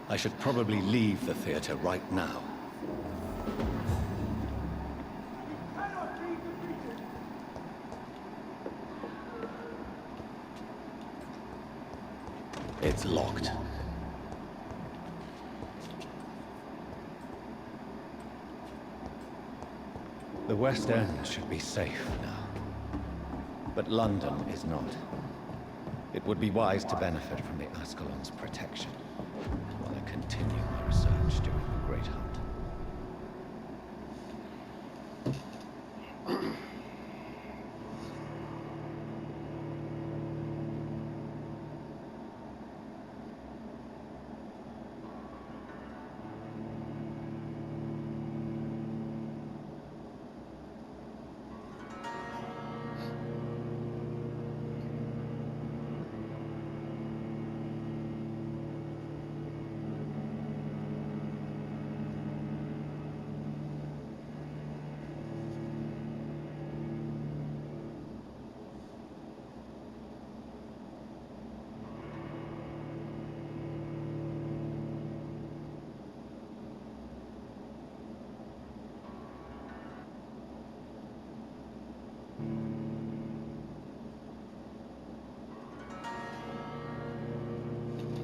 I should probably leave the theater right now. It's locked. The West End should be safe now. But London is not. It would be wise to benefit from the Ascalon's protection while I continue my research during the Great Hunt.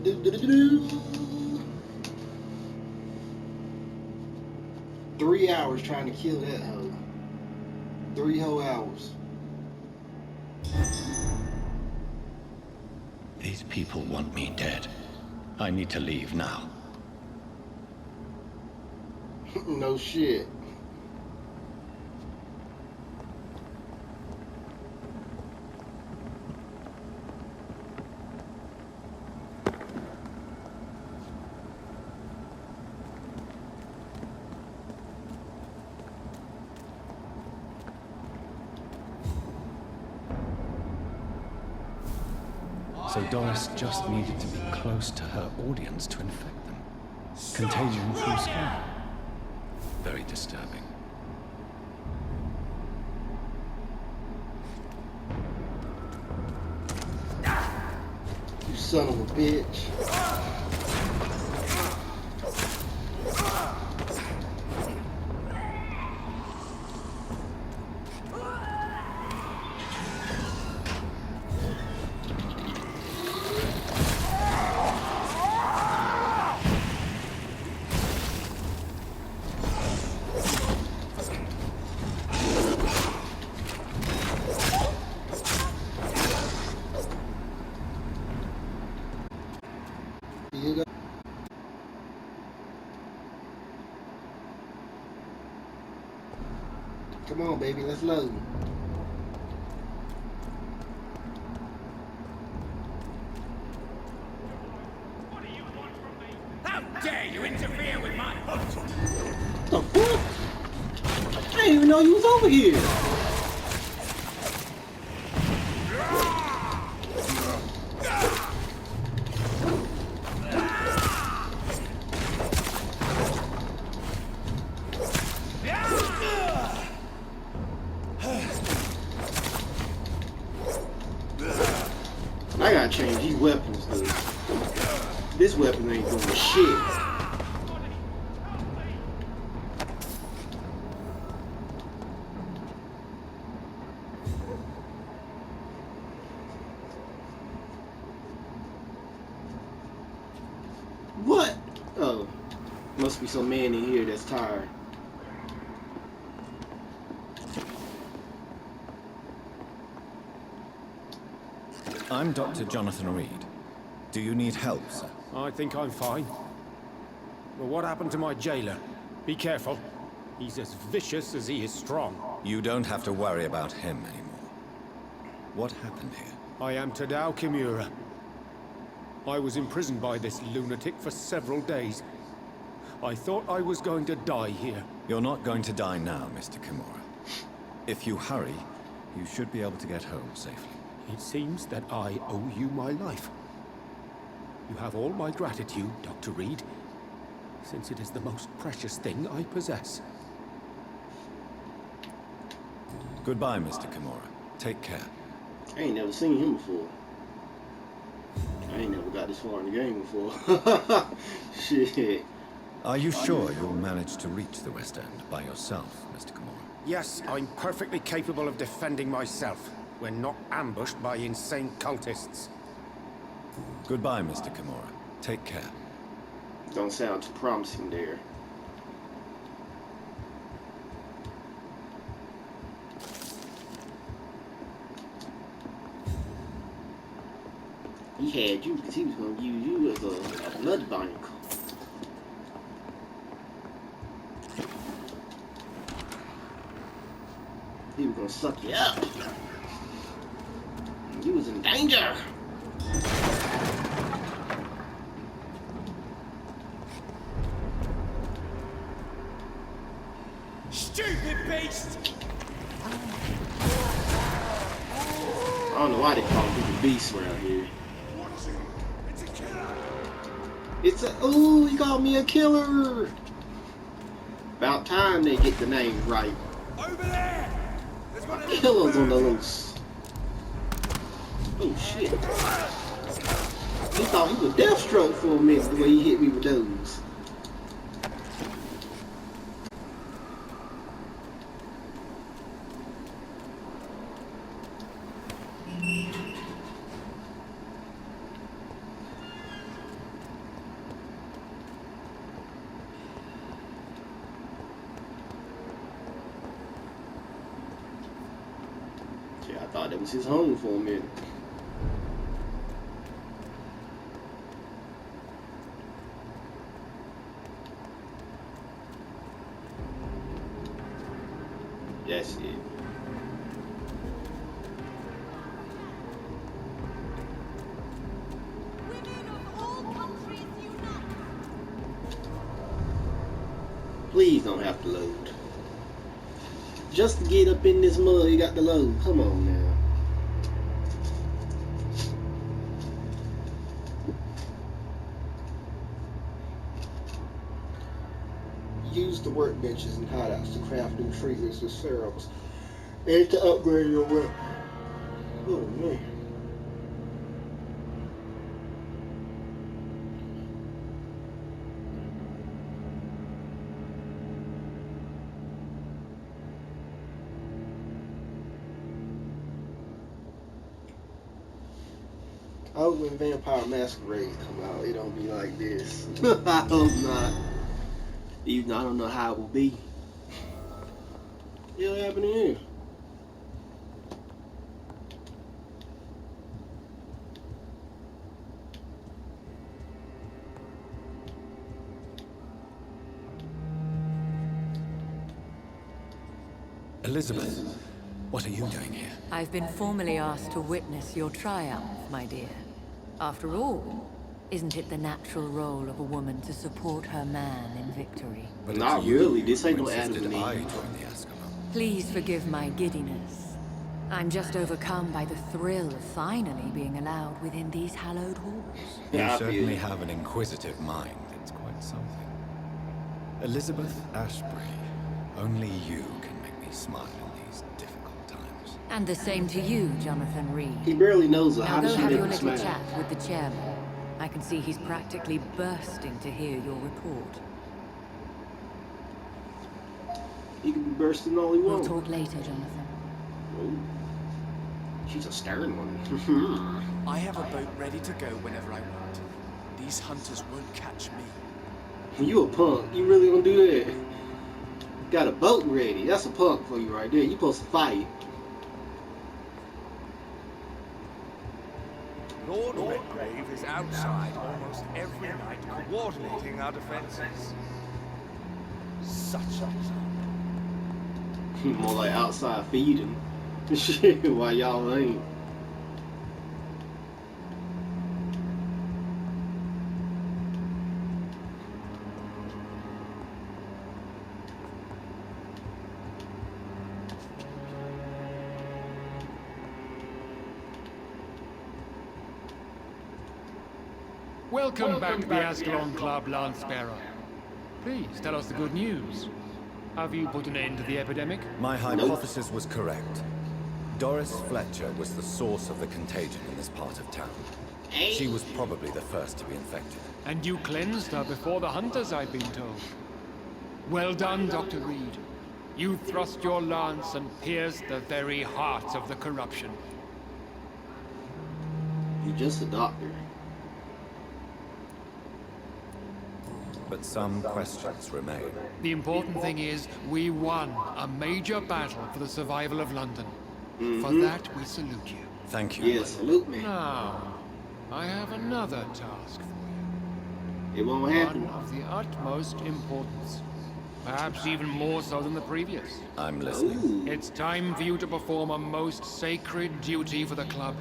Do-do-do-do. 3 hours trying to kill that hoe. 3 whole hours. These people want me dead. I need to leave now. No shit. So Doris just needed to be close to her audience to infect them. Contagion through skin. Very disturbing. You son of a bitch. Come on, baby, let's load. What do you want from me? How dare you interfere with my hunt? What the fuck? I didn't even know you was over here. I gotta change these weapons, dude. This weapon ain't doing shit. What? Oh, must be some man in here that's tired. I'm Dr. Jonathan Reed. Do you need help, sir? I think I'm fine. Well, what happened to my jailer? Be careful. He's as vicious as he is strong. You don't have to worry about him anymore. What happened here? I am Tadao Kimura. I was imprisoned by this lunatic for several days. I thought I was going to die here. You're not going to die now, Mr. Kimura. If you hurry, you should be able to get home safely. It seems that I owe you my life. You have all my gratitude, Dr. Reed, since it is the most precious thing I possess. Goodbye, Mr. Kimura. Take care. I ain't never seen him before. I ain't never got this far in the game before. Shit. Are you sure you'll manage to reach the West End by yourself, Mr. Kimura? Yes, I'm perfectly capable of defending myself when not ambushed by insane cultists. Goodbye, Mr. Kimura. Take care. Don't sound too promising there. He had you because he was going to use you as a blood bank. He was going to suck you up. You was in danger. Stupid beast! I don't know why they call people beasts around here. It's a killer! It's a... Ooh, he called me a killer! About time they get the name right. Over there! There's one of them Killers on the loose. Oh shit. He thought he was Deathstroke for a minute the way he hit me with those. I thought that was his home for a minute. That's it. Women of all countries unite! Please don't have to load. Just to get up in this mud, you got to load. Come on now. Use the workbenches and hideouts to craft new treatments with serums and to upgrade your weapon. Oh man. I hope when Vampire Masquerade come out, it don't be like this. I hope not. Even though I don't know how it will be. What happened here? Elizabeth, what are you doing here? I've been formally asked to witness your triumph, my dear. After all, isn't it the natural role of a woman to support her man in victory? But Not it's you really. This ain't who no insisted anime. I join the Ascalon. Please forgive my giddiness. I'm just overcome by the thrill of finally being allowed within these hallowed halls. You Yeah, I certainly feel- have an inquisitive mind. It's quite something. Elizabeth Ashbury, only you can make me smile in these difficult times. And the same to you, Jonathan He Reed. barely knows her. Now How does go she have make your me little smile? chat with the chairman. I can see he's practically bursting to hear your report. He can be bursting all he We'll wants. talk later, Jonathan. Oh. She's a stern one. I have a boat ready to go whenever I want. These hunters won't catch me. You a punk. You really gonna do that? Got a boat ready. That's a punk for you right there. You supposed to fight. Lord Redgrave is outside almost every night coordinating our defenses. Such a More like outside feeding. Shit, why y'all ain't? Welcome back to the Ascalon Club, Lancebearer. Please tell us the good news. Have you put an end to the epidemic? My hypothesis was correct. Doris Fletcher was the source of the contagion in this part of town. She was probably the first to be infected. And you cleansed her before the hunters, I've been told. Well done, Dr. Reed. You thrust your lance and pierced the very heart of the corruption. You're just a doctor. But some questions remain. The important thing is, we won a major battle for the survival of London. For that, we salute you. Thank you. Yeah, salute me. Now, I have another task for you. It won't One happen. of the utmost importance. Perhaps even more so than the previous. I'm listening. Ooh, It's time for you to perform a most sacred duty for the club.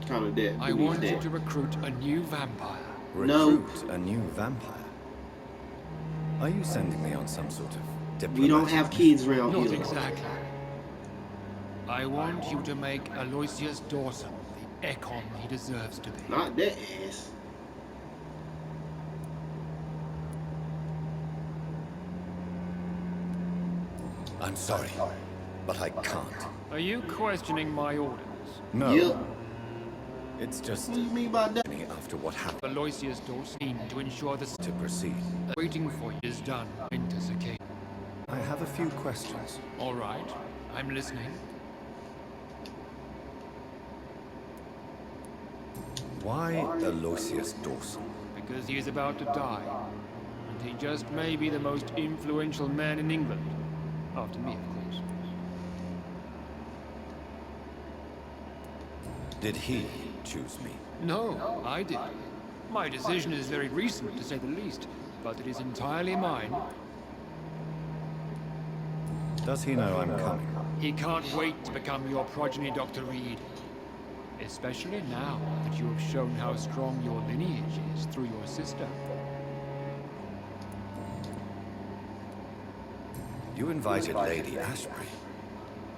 kind of dead. I want you to recruit a new vampire. Recruit a new vampire? Are you sending me on some sort of diplomatic We don't have kids around Not here. exactly. I want you to make Aloysius Dawson the Ekon he deserves to be. Not that ass. I'm sorry, but I can't. Are you questioning my orders? No. Yep. It's just What do you mean by that? after what happened Aloysius Dawson to ensure the to proceed. waiting for you is done. Winter's occasion. I have a few questions. All right, I'm listening. Why Aloysius Dawson? Because he is about to die. And he just may be the most influential man in England. After me, of course. Did he choose me? No, I did. My decision is very recent, to say the least, but it is entirely mine. Does he know I'm coming? He can't wait to become your progeny, Dr. Reed. Especially now that you have shown how strong your lineage is through your sister. You invited Lady Ashbury.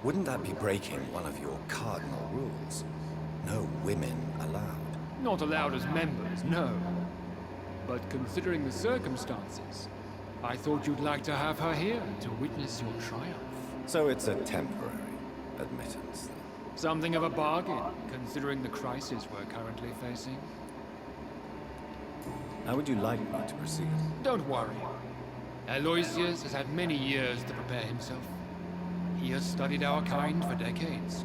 Wouldn't that be breaking one of your cardinal rules? No women allowed. Not allowed as members, no. But considering the circumstances, I thought you'd like to have her here to witness your triumph. So it's a temporary admittance. Something of a bargain, considering the crisis we're currently facing. How would you like me to proceed? Don't worry. Aloysius has had many years to prepare himself. He has studied our kind for decades.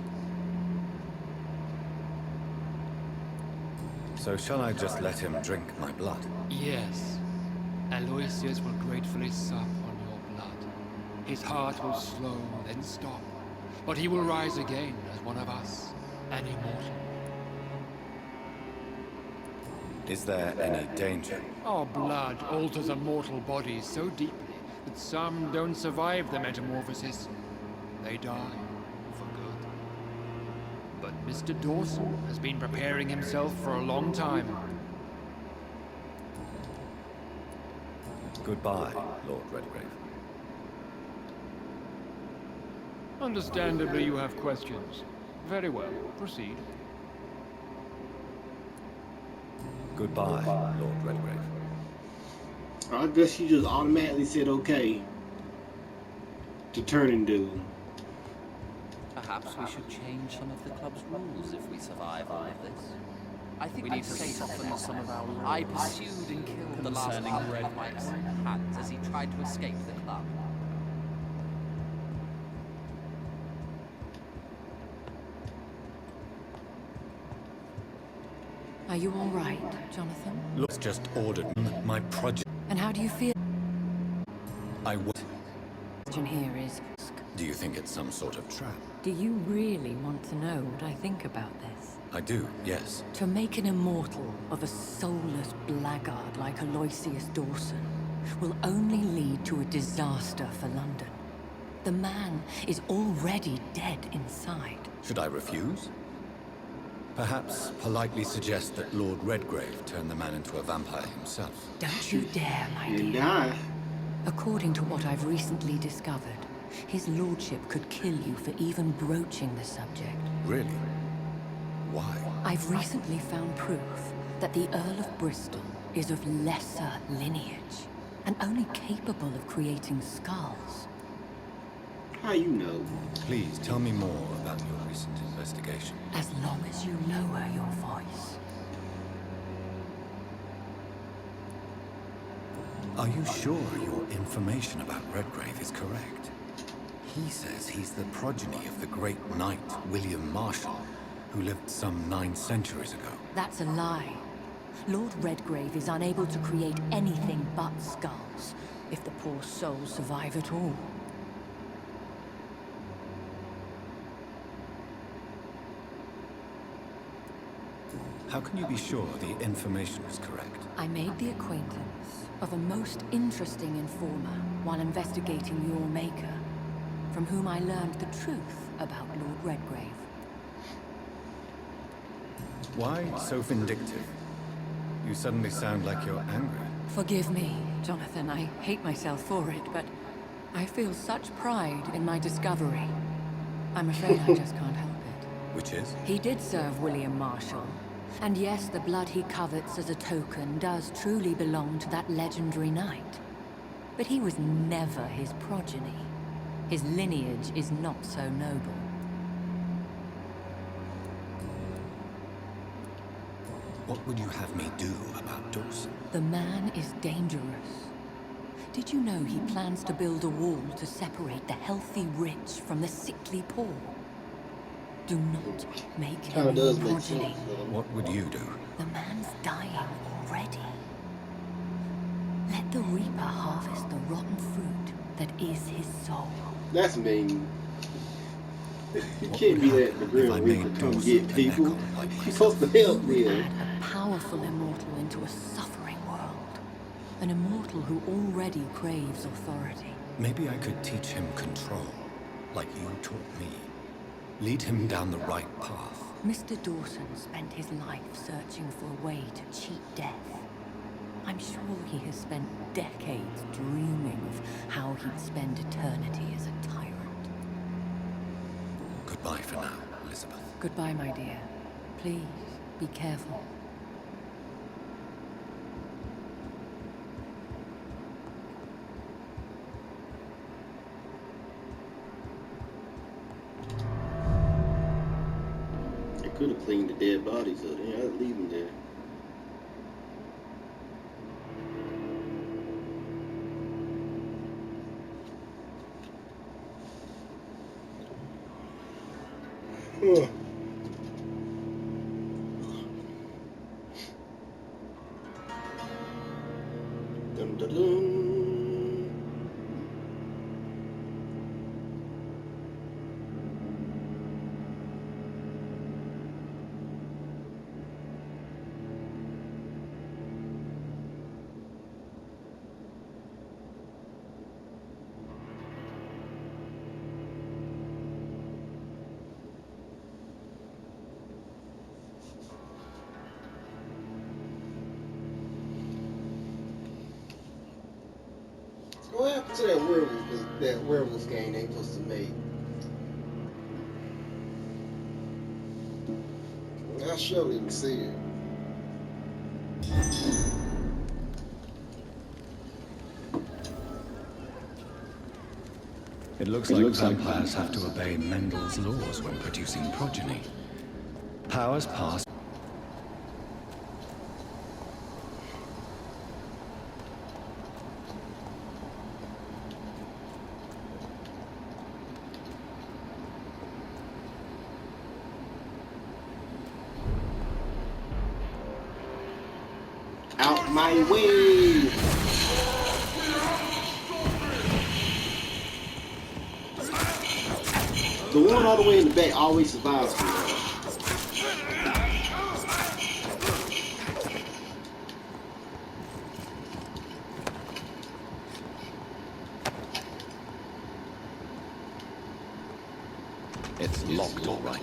So shall I just let him drink my blood? Yes. Aloysius will gratefully sup on your blood. His heart will slow, then stop. But he will rise again as one of us, an immortal. Is there any danger? Our blood alters a mortal body so deeply that some don't survive the metamorphosis. They die for good. But Mr. Dawson has been preparing himself for a long time. Goodbye, Lord Redgrave. Understandably, you have questions. Very well, proceed. Goodbye, Lord Redgrave. I guess you just automatically said okay to turning dude. Perhaps we should change some of the club's rules if we survive all of this. I think we need to soften some of our rules. I pursued and killed the last Red of my own hands as he tried to escape the club. Are you all right, Jonathan? Looks just ordered my project. And how do you feel? I would. The question here is, Do you think it's some sort of trap? do you really want to know what I think about this? I do, yes. To make an immortal of a soulless blackguard like Aloysius Dawson will only lead to a disaster for London. The man is already dead inside. Should I refuse? Perhaps politely suggest that Lord Redgrave turn the man into a vampire himself. Don't you dare, my And dear. die. According to what I've recently discovered, his lordship could kill you for even broaching the subject. Really? Why? I've recently found proof that the Earl of Bristol is of lesser lineage and only capable of creating skulls. How you know? Please tell me more about your recent investigation. As long as you lower your voice. Are you sure your information about Redgrave is correct? He says he's the progeny of the great knight William Marshall, who lived some 9 centuries ago. That's a lie. Lord Redgrave is unable to create anything but skulls, if the poor souls survive at all. How can you be sure the information is correct? I made the acquaintance of a most interesting informer while investigating your maker, from whom I learned the truth about Lord Redgrave. Why so vindictive? You suddenly sound like you're angry. Forgive me, Jonathan. I hate myself for it, but I feel such pride in my discovery. I'm afraid I just can't help it. Which is? He did serve William Marshall. And yes, the blood he covets as a token does truly belong to that legendary knight. But he was never his progeny. His lineage is not so noble. What would you have me do about Dawson? The man is dangerous. Did you know he plans to build a wall to separate the healthy rich from the sickly poor? Do not make him your progeny. What would you do? The man's dying already. Let the Reaper harvest the rotten fruit that is his soul. That's mean. You can't be letting the Grim Reaper come get people. You're supposed to help He would them. add a powerful immortal into a suffering world. An immortal who already craves authority. Maybe I could teach him control, like you taught me. Lead him down the right path. Mr. Dawson spent his life searching for a way to cheat death. I'm sure he has spent decades dreaming of how he'd spend eternity as a tyrant. Goodbye for now, Elizabeth. Goodbye, my dear. Please, be careful. They could have cleaned the dead bodies up. They had to leave them there. Dun, dun, dun. What happened to that werewolf game they supposed to make? I sure didn't see it. It looks like vampires have to obey Mendel's laws when producing progeny. Powers passed. Out my way! The one all the way in the back always survives me. It's locked, all right.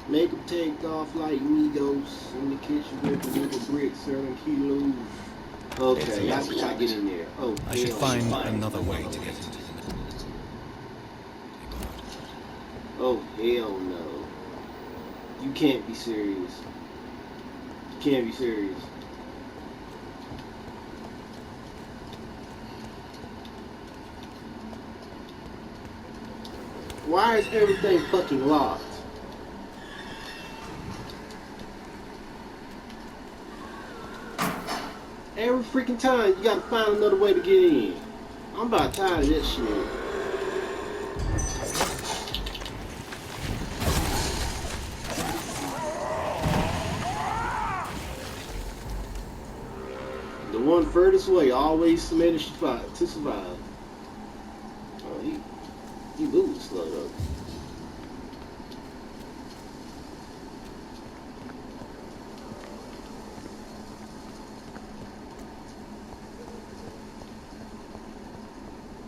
Make them take off like Migos in the kitchen with the little bricks selling kilos. Okay, that's what I get in there. Oh, I should hell find no. another way to get into the Oh, hell no. You can't be serious. You can't be serious. Why is everything fucking locked? Every freaking time you gotta find another way to get in. I'm about tired of that shit. The one furthest way always managed to survive. Oh, he moved slow though.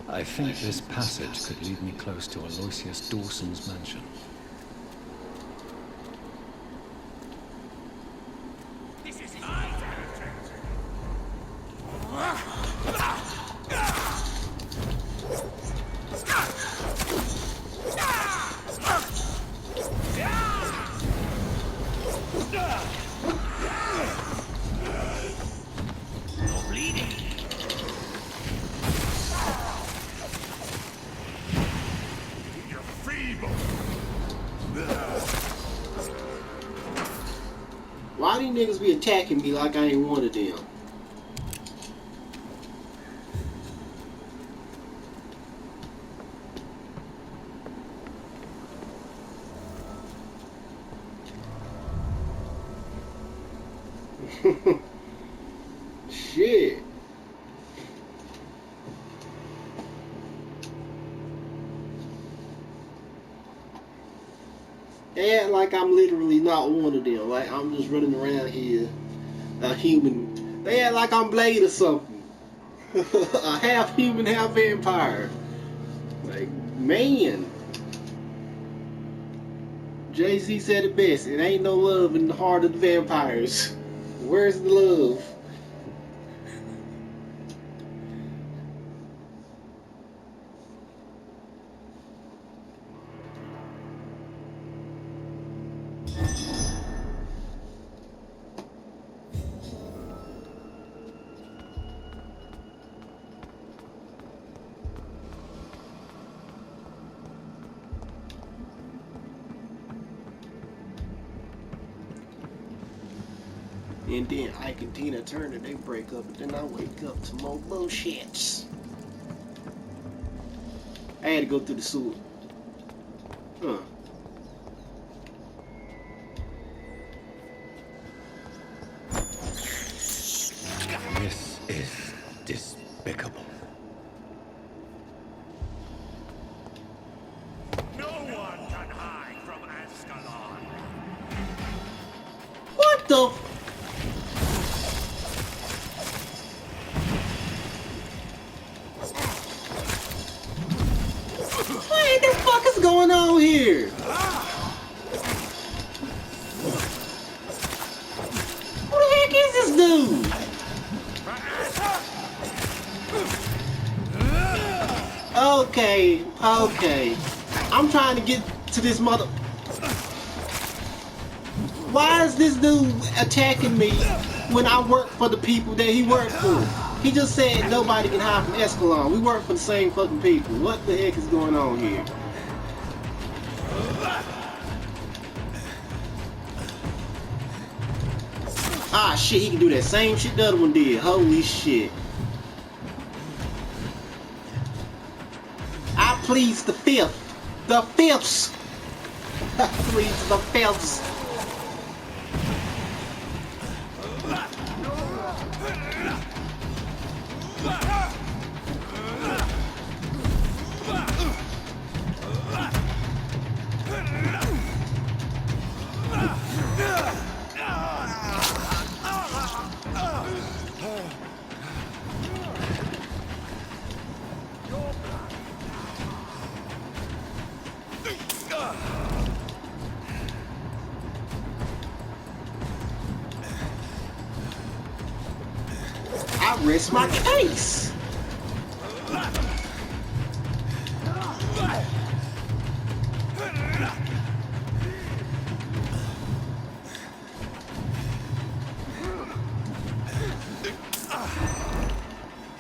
I think this passage could lead me close to Aloysius Dawson's mansion. This is my territory. You're bleeding. You're feeble. Why these niggas be attacking me like I ain't one of them? Shit. They act like I'm literally not one of them. Like I'm just running around here, a human. They act like I'm Blade or something. A half human, half vampire. Like, man. Jay-Z said it best. It ain't no love in the heart of the vampires. Where's the love? And then Ike and Tina Turner, they break up, and then I wake up to more bullshits. I had to go through the sewer. Huh. This is despicable. No one can hide from Ascalon. What the? What the fuck is going on here? Who the heck is this dude? Okay, okay. I'm trying to get to this mother. Why is this dude attacking me when I work for the people that he worked for? He just said nobody can hide from Ascalon. We work for the same fucking people. What the heck is going on here? Ah shit, he can do that same shit the other one did. Holy shit. I please the fifth. The fifths. I please the fifths. I rest my case.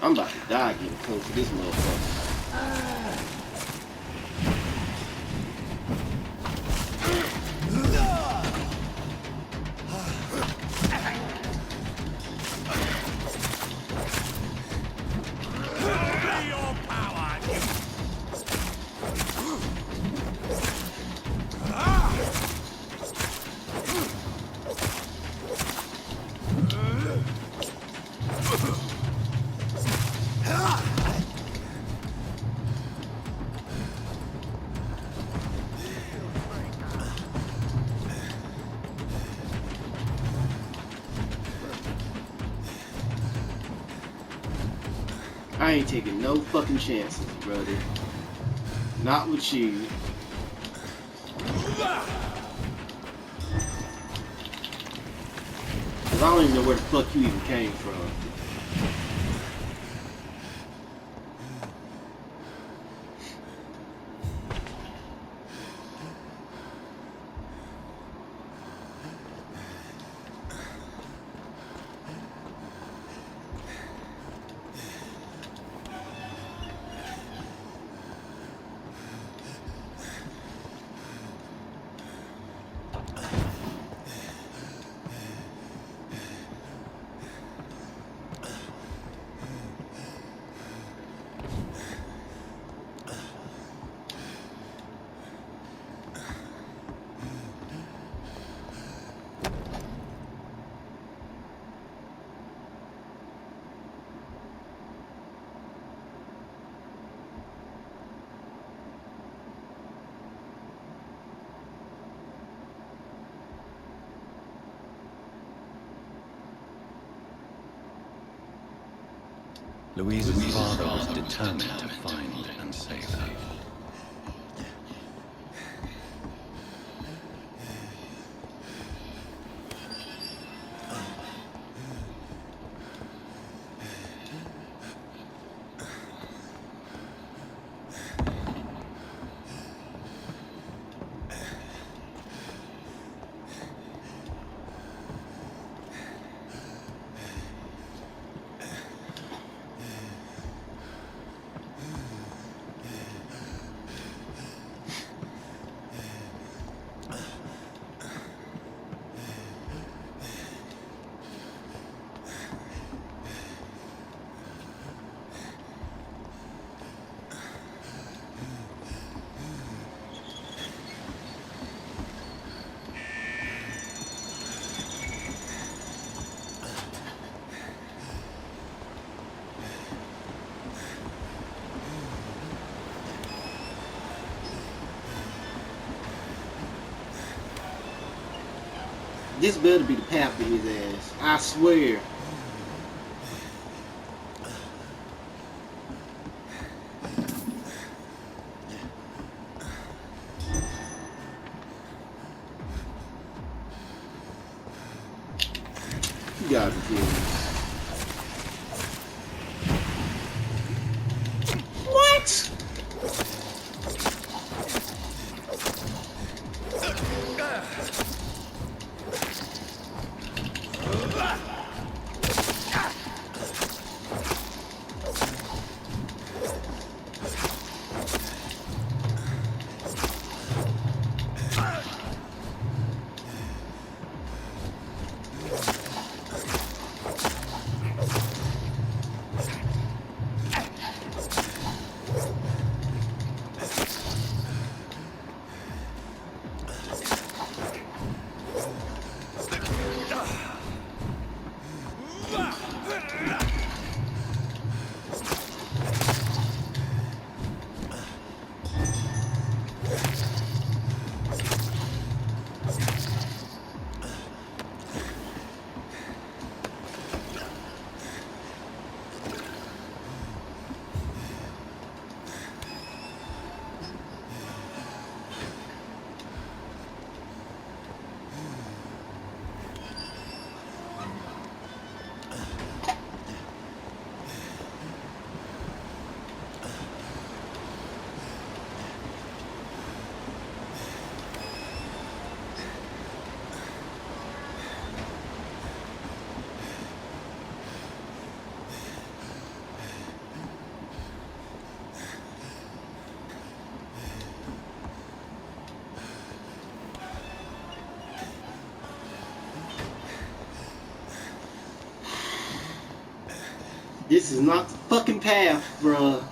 I'm about to die getting close to this motherfucker. I ain't taking no fucking chances, brother. Not with you. Cause I don't even know where the fuck you even came from. Louise's father was determined to find and save her. This better be the path to his ass. I swear. You gotta be kidding me. What? This is not the fucking path, bruh.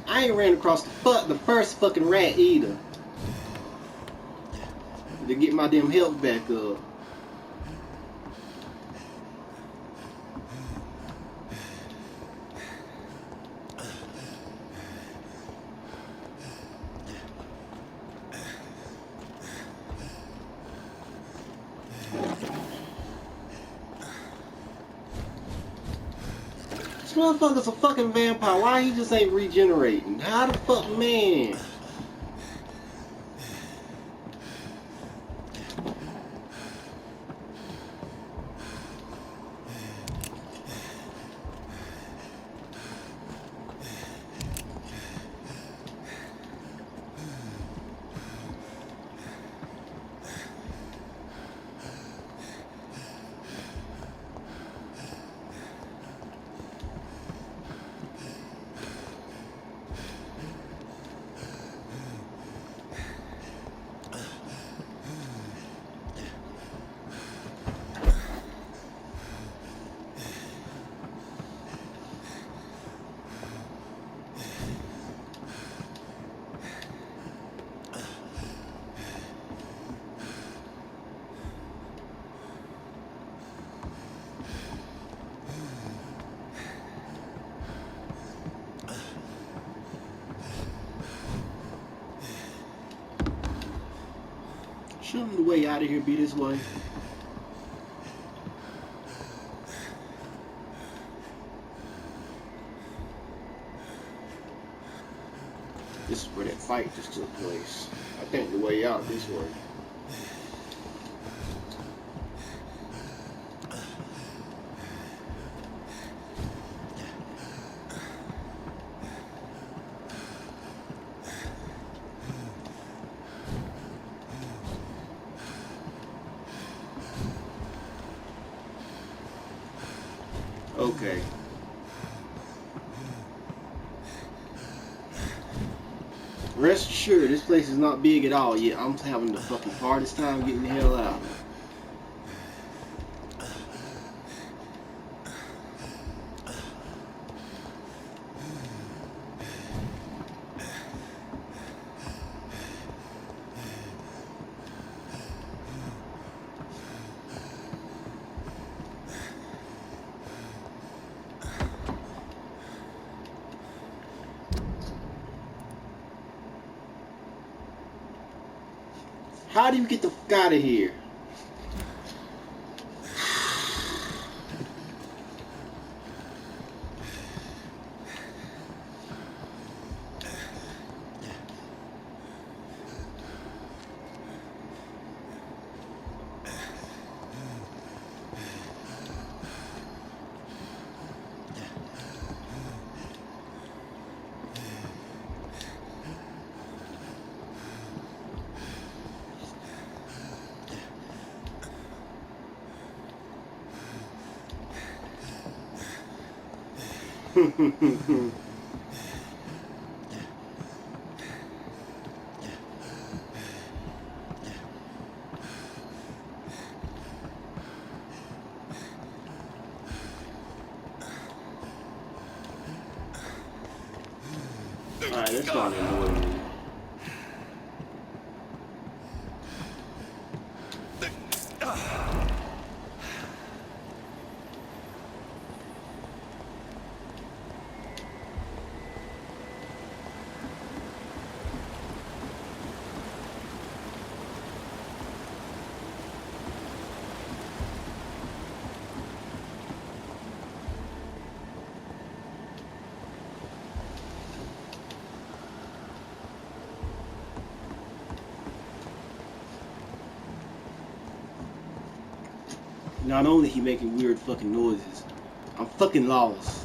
I ain't ran across the first fucking rat either. To get my damn health back up. This motherfucker's a fucking vampire. Why he just ain't regenerating? How the fuck, man? Shouldn't the way out of here be this way? This is where that fight just took place. I think the way out this way. Okay. Rest assured, this place is not big at all yet. I'm having the fucking hardest time getting the hell out. How do you get the fuck out of here? Alright, that's not annoying me. Not only he making weird fucking noises, I'm fucking lost.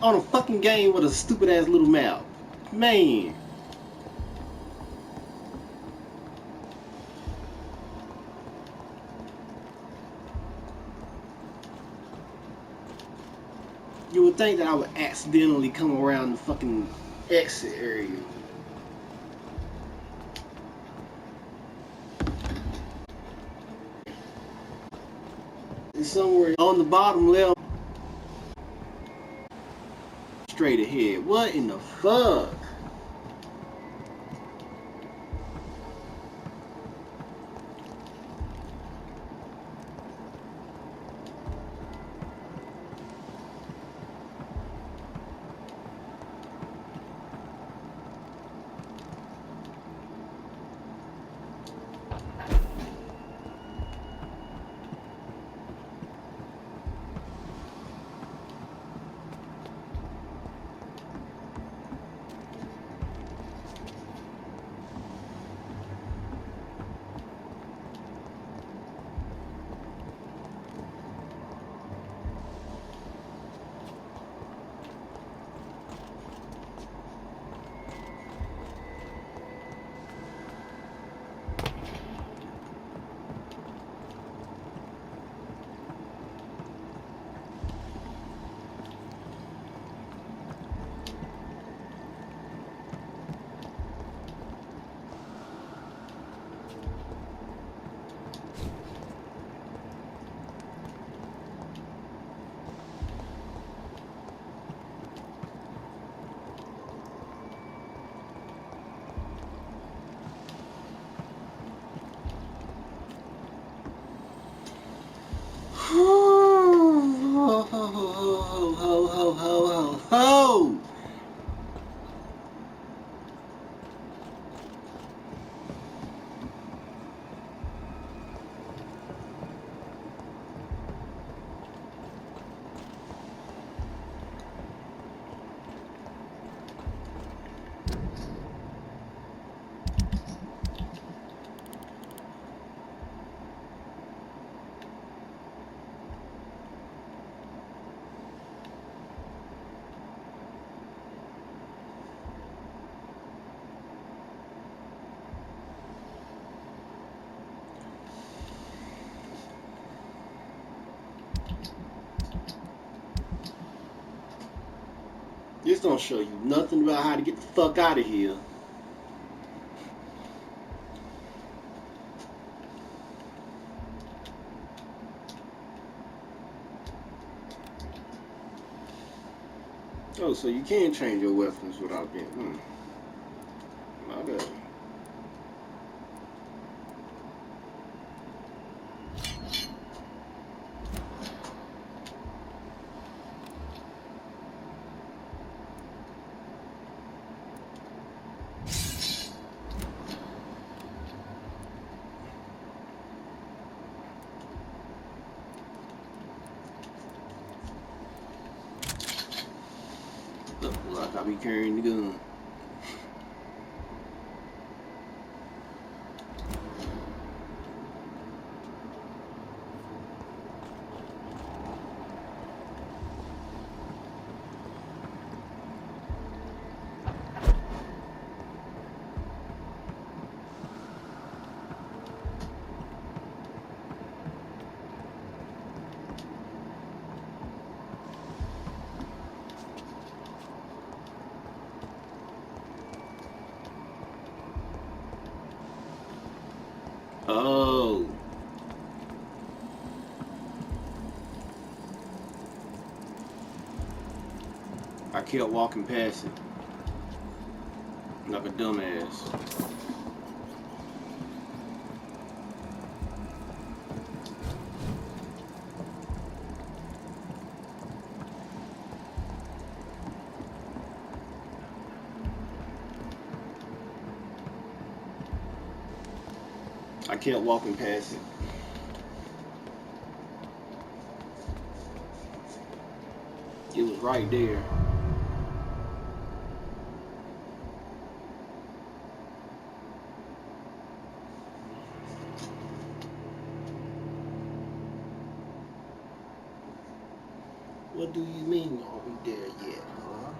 On a fucking game with a stupid ass little map. Man. You would think that I would accidentally come around the fucking exit area. It's somewhere on the bottom left. Straight ahead. What in the fuck? Ho, ho, ho, ho, ho, ho, ho, ho. This don't show you nothing about how to get the fuck out of here. Oh, so you can change your weapons without being. My bad. Look like I be carrying the gun. Oh. I kept walking past it. Like a dumbass. I kept walking past it. It was right there. What do you mean, are we there yet, huh?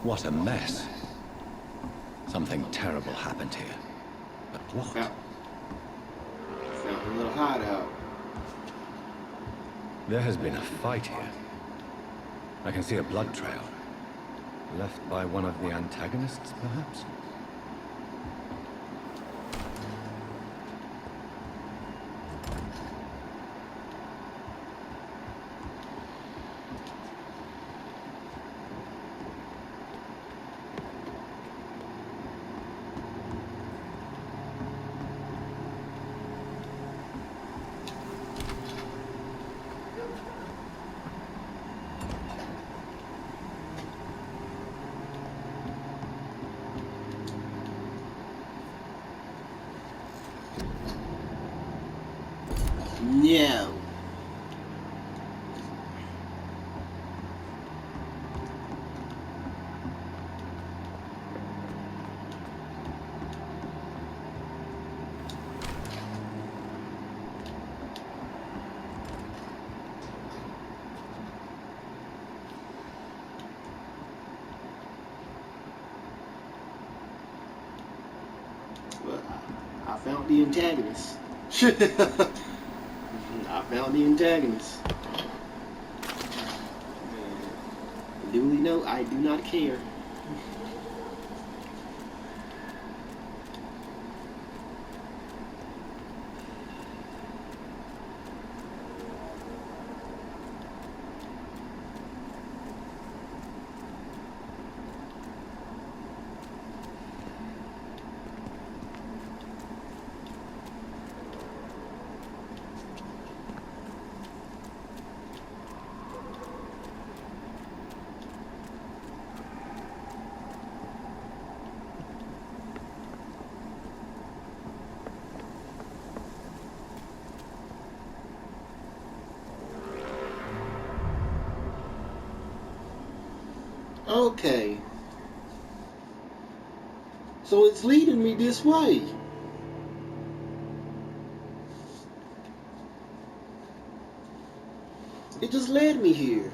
What a mess. Something terrible happened here. But what? Found a little hideout. There has been a fight here. I can see a blood trail. Left by one of the antagonists, perhaps? No. Well, I found the antagonist. I found the antagonist. Duly note, I do not care. Okay. So it's leading me this way. It just led me here.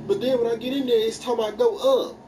But then when I get in there, it's talking about go up.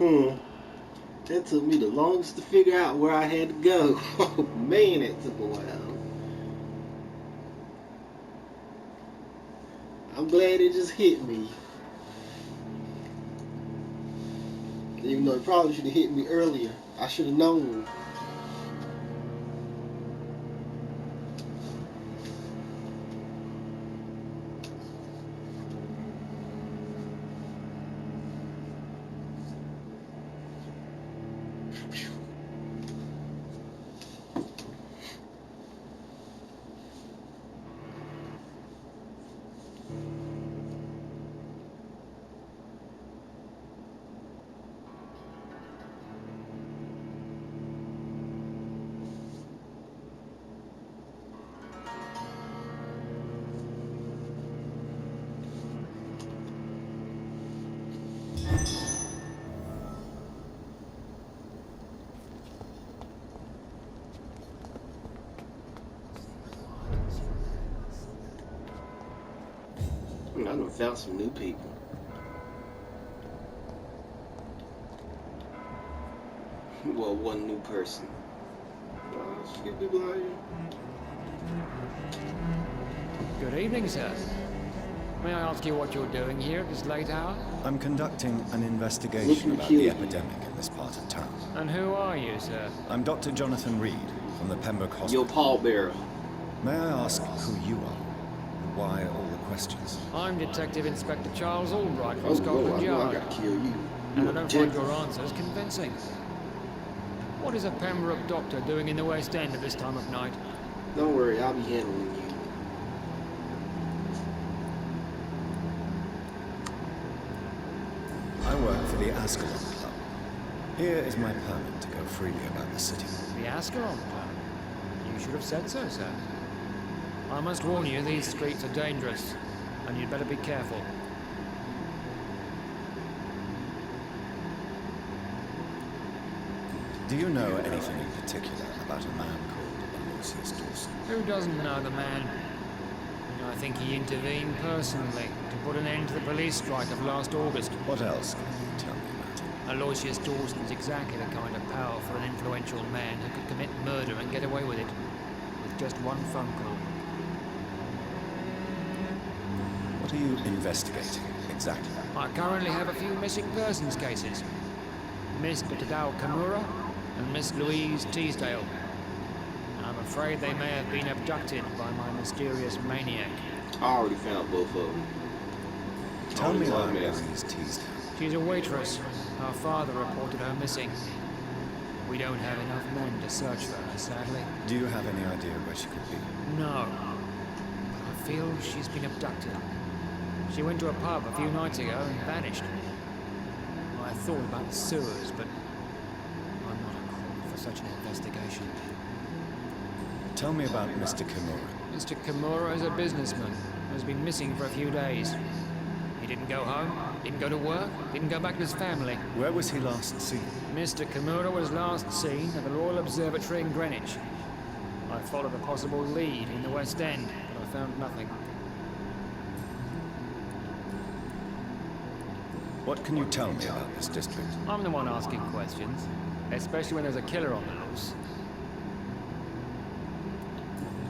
That took me the longest to figure out where I had to go. Oh man, that took a while. I'm glad it just hit me. Even though it probably should have hit me earlier. I should have known. I done found some new people. Well, one new person. Let's get people out here. Good evening, sir. May I ask you what you're doing here at this late hour? I'm conducting an investigation Looking to about kill the you. epidemic in this part of town. And who are you, sir? I'm Dr. Jonathan Reed from the Pembroke Hospital. Your pallbearer. May I ask who you are? And why all the questions? I'm Detective Inspector Charles Albright from Oh, Scotland whoa, I know I Yard. gotta kill you. And You I a don't find dick. your answers convincing. What is a Pembroke doctor doing in the West End at this time of night? Don't worry, I'll be handling you. I work for the Ascalon Club. Here is my permit to go freely about the city. The Ascalon Club? You should have said so, sir. I must warn you, these streets are dangerous, and you'd better be careful. Do you know anything in particular about a man called Aloysius Dawson? Who doesn't know the man? I think he intervened personally to put an end to the police strike of last August. What else can you tell me about him? Aloysius Dawson's exactly the kind of powerful and influential man who could commit murder and get away with it, with just one phone call. What are you investigating, exactly? I currently have a few missing persons cases. Miss Tadao Kimura and Miss Louise Teasdale. I'm afraid they may have been abducted by my mysterious maniac. I already found both of them. Tell me about Only one Louise Teasdale. She's a waitress. Her father reported her missing. We don't have enough men to search for her, sadly. Do you have any idea where she could be? No. But I feel she's been abducted. She went to a pub a few nights ago and vanished. I thought about the sewers, but I'm not equipped for such an investigation. Tell me about Mr. Kimura. Mr. Kimura is a businessman who has been missing for a few days. He didn't go home, didn't go to work, didn't go back to his family. Where was he last seen? Mr. Kimura was last seen at the Royal Observatory in Greenwich. I followed a possible lead in the West End, but I found nothing. What can you tell me about this district? I'm the one asking questions, especially when there's a killer on the loose.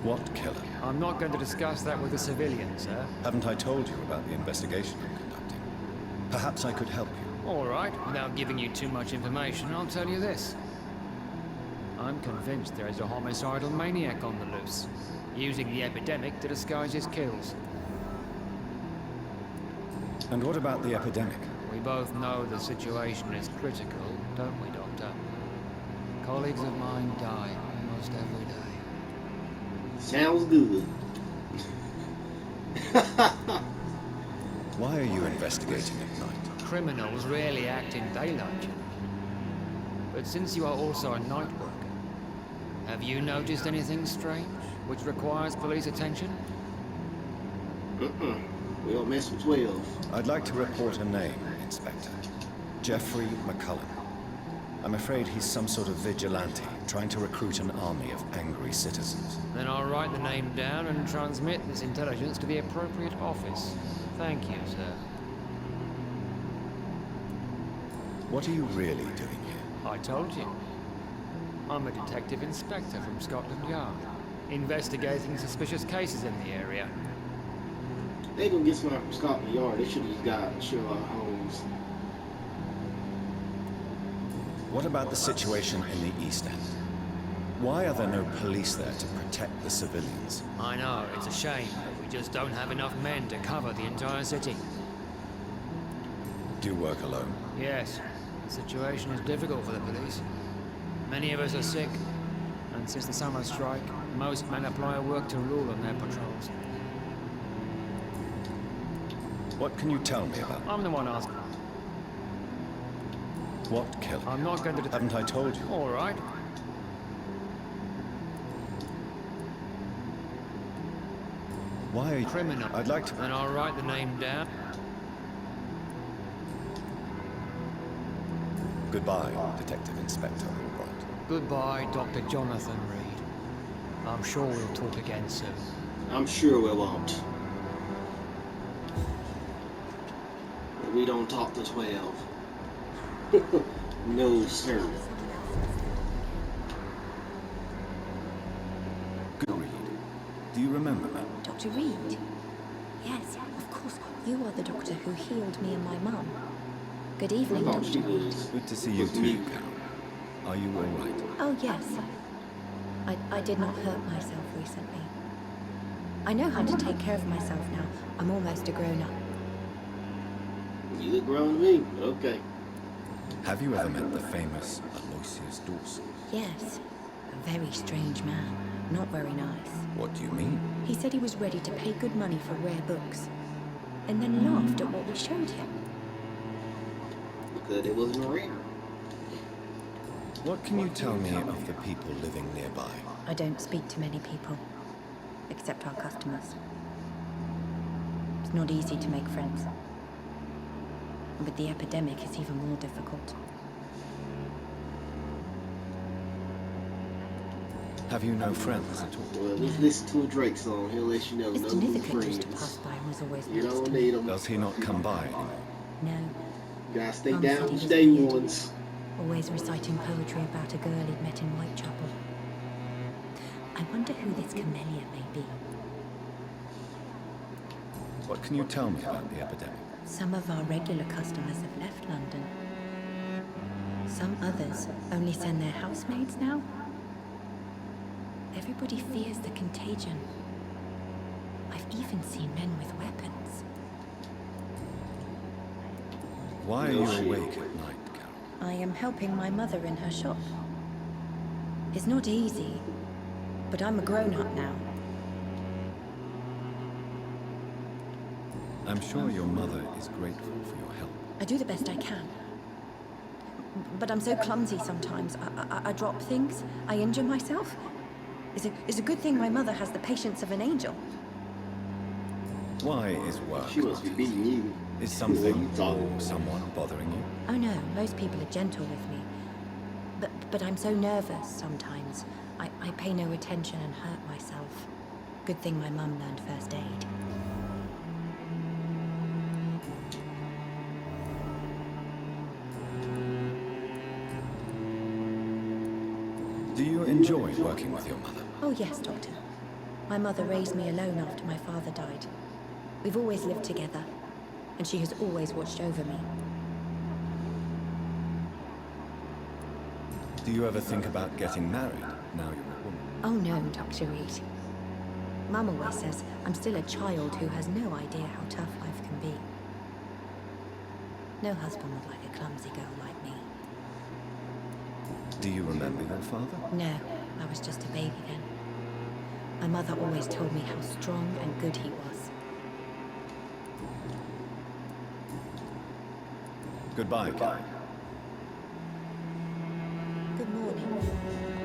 What killer? I'm not going to discuss that with the civilians, sir. Haven't I told you about the investigation I'm conducting? Perhaps I could help you. All right, without giving you too much information, I'll tell you this. I'm convinced there is a homicidal maniac on the loose, using the epidemic to disguise his kills. And what about the epidemic? We both know the situation is critical, don't we, Doctor? Colleagues of mine die almost every day. Sounds good. Why are you investigating at night? Criminals rarely act in daylight, you know. But since you are also a night worker, have you noticed anything strange which requires police attention? We don't mess with 12. I'd like to report a name, Inspector. Jeffrey McCullen. I'm afraid he's some sort of vigilante, trying to recruit an army of angry citizens. Then I'll write the name down and transmit this intelligence to the appropriate office. Thank you, sir. What are you really doing here? I told you. I'm a detective inspector from Scotland Yard, investigating suspicious cases in the area. They gonna get somebody from Scotland Yard. They should have just got Sherlock Holmes. What about the situation in the East End? Why are there no police there to protect the civilians? I know, it's a shame, but we just don't have enough men to cover the entire city. Do you work alone? Yes, the situation is difficult for the police. Many of us are sick, and since the summer strike, most men apply a work to rule on their patrols. What can you tell me about I'm the one asking. what killed? I'm not going to... Haven't I told you? All right. Why are you... Criminal. I'd like to... Then I'll write the name down. Goodbye, Detective Inspector Albright. Goodbye, Dr. Jonathan Reed. I'm sure we'll talk again soon. I'm sure we won't. We don't talk to 12. No, sir. Good Reed. Do you remember me? Dr. Reed? Yes, of course. You are the doctor who healed me and my mum. Good evening, I thought she Doctor. was. Good to see you too, Carol. Are you all right? Oh, yes. I did not hurt myself recently. I know how to take care of myself now. I'm almost a grown-up. You look grown to me, but okay. Have you ever met the famous Aloysius Dawson? Yes. A very strange man. Not very nice. What do you mean? He said he was ready to pay good money for rare books. And then laughed at what we showed him. Because it wasn't rare. What can you tell me of the people living nearby? I don't speak to many people. Except our customers. It's not easy to make friends. With the epidemic, it's even more difficult. Have you no friends at all? Well, let's listen to a Drake song. He'll let you know. Mr. No new Nithica used to friends. pass by and was always You nice don't to need me. them. Does he not come by anymore? No, You gotta stay Mum down said he with was day weird. ones. Always reciting poetry about a girl he'd met in Whitechapel. I wonder who this camellia may be. What can you tell me about the epidemic? Some of our regular customers have left London. Some others only send their housemaids now. Everybody fears the contagion. I've even seen men with weapons. Why are you awake at night, Carol? I am helping my mother in her shop. It's not easy, but I'm a grown-up now. I'm sure your mother is grateful for your help. I do the best I can. But I'm so clumsy sometimes. I drop things. I injure myself. It's a good thing my mother has the patience of an angel. Why is work? She must be beating you. Is something or someone bothering you? Oh no, most people are gentle with me. But I'm so nervous sometimes. I pay no attention and hurt myself. Good thing my mum learned first aid. Do you enjoy working with your mother? Oh yes, Doctor. My mother raised me alone after my father died. We've always lived together, and she has always watched over me. Do you ever think about getting married now you're a woman? Oh no, Dr. Reed. Mum always says I'm still a child who has no idea how tough life can be. No husband would like a clumsy girl like me. Do you remember your father? No, I was just a baby then. My mother always told me how strong and good he was. Goodbye, Carol. Good morning.